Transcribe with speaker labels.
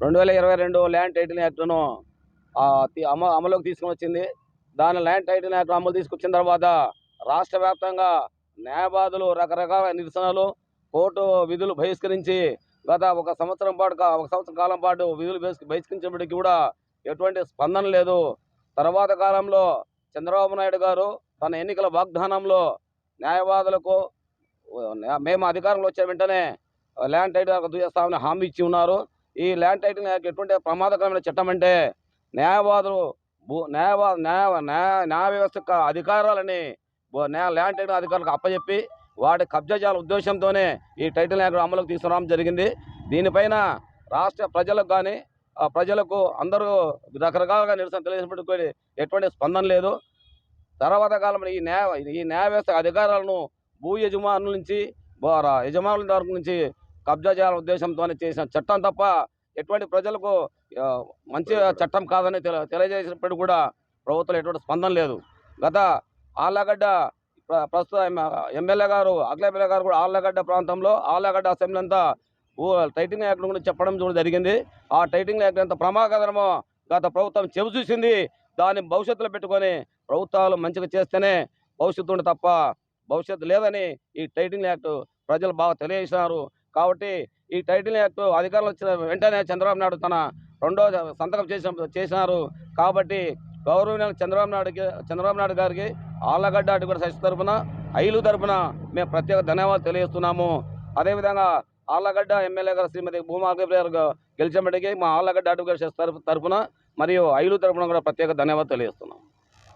Speaker 1: 2022 land title యాక్ట్ను అమలులోకి తీసుకుని వచ్చింది. దాని ల్యాండ్ టైటిల్ యాక్ట్ అమలు తీసుకొచ్చిన తర్వాత రాష్ట్ర వ్యాప్తంగా న్యాయవాదులు రకరకాల నిరసనలు, కోర్టు విధులు బహిష్కరించి గత ఒక సంవత్సరం కాలం పాటు విధులు బహిష్కరించినప్పటికీ కూడా ఎటువంటి స్పందన లేదు. తర్వాత కాలంలో చంద్రబాబు నాయుడు గారు తన ఎన్నికల వాగ్దానంలో న్యాయవాదులకు మేము అధికారంలో వచ్చిన వెంటనే ల్యాండ్ టైటిల్ రద్దు చేస్తామని హామీ ఇచ్చి ఉన్నారు. ఈ ల్యాండ్ టైటిల్ ఎటువంటి ప్రమాదకరమైన చట్టం అంటే న్యాయ వ్యవస్థ అధికారాలని ల్యాండ్ టైటిల్ అధికారులకు అప్పచెప్పి వాటి కబ్జా చేయాల ఉద్దేశంతోనే ఈ టైటిల్ యాక్ట్ అమలుకు తీసుకురావడం జరిగింది. దీనిపైన రాష్ట్ర ప్రజలకు కానీ ప్రజలకు అందరూ రకరకాలుగా నిరసన తెలియజేసినప్పటికీ ఎటువంటి స్పందన లేదు. తర్వాత కాలంలో ఈ న్యాయ వ్యవస్థ అధికారాలను భూ యజమానుల నుంచి యజమానుల వరకు నుంచి కబ్జా చేయాలనే ఉద్దేశంతో చేసిన చట్టం తప్ప ఎటువంటి ప్రజలకు మంచి చట్టం కాదని తెలియజేసినప్పటికీ కూడా ప్రభుత్వం ఎటువంటి స్పందన లేదు. గత ఆళ్లగడ్డ ప్రస్తుత ఎమ్మెల్యే గారు అఖిలప్రియ గారు కూడా ఆళ్లగడ్డ ప్రాంతంలో ఆళ్లగడ్డ అసెంబ్లీ అంతా టైటిల్ యాక్ట్ గురించి చెప్పడం జరిగింది. ఆ టైటిల్ యాక్ట్ ఎంత ప్రమాదకరమో గత ప్రభుత్వం చెవి చూసింది. దాన్ని భవిష్యత్తులో పెట్టుకొని ప్రభుత్వాలు మంచిగా చేస్తేనే భవిష్యత్తు ఉండే తప్ప భవిష్యత్తు లేదని ఈ టైటిల్ యాక్ట్ ప్రజలు బాగా తెలియజేసినారు. కాబట్టి ఈ టైటిల్ యాక్ట్ అధికారులు వచ్చిన వెంటనే చంద్రబాబు నాయుడు తన రెండో సంతకం చేసినారు. కాబట్టి గౌరవనీయ చంద్రబాబు నాయుడు గారికి ఆళ్లగడ్డ అడ్డుగడ్డ సైన్స్ తరఫున ఐలు తరఫున మేము ప్రత్యేక ధన్యవాదాలు తెలియజేస్తున్నాము. అదేవిధంగా ఆళ్లగడ్డ ఎమ్మెల్యే గారు శ్రీమతి భూమా అఖిలప్రియ గారు గెలిచినప్పటికీ మా ఆళ్లగడ్డ అడ్డుగడ్డ తరఫున మరియు ఐలు తరఫున కూడా ప్రత్యేక ధన్యవాదాలు తెలియజేస్తున్నాం.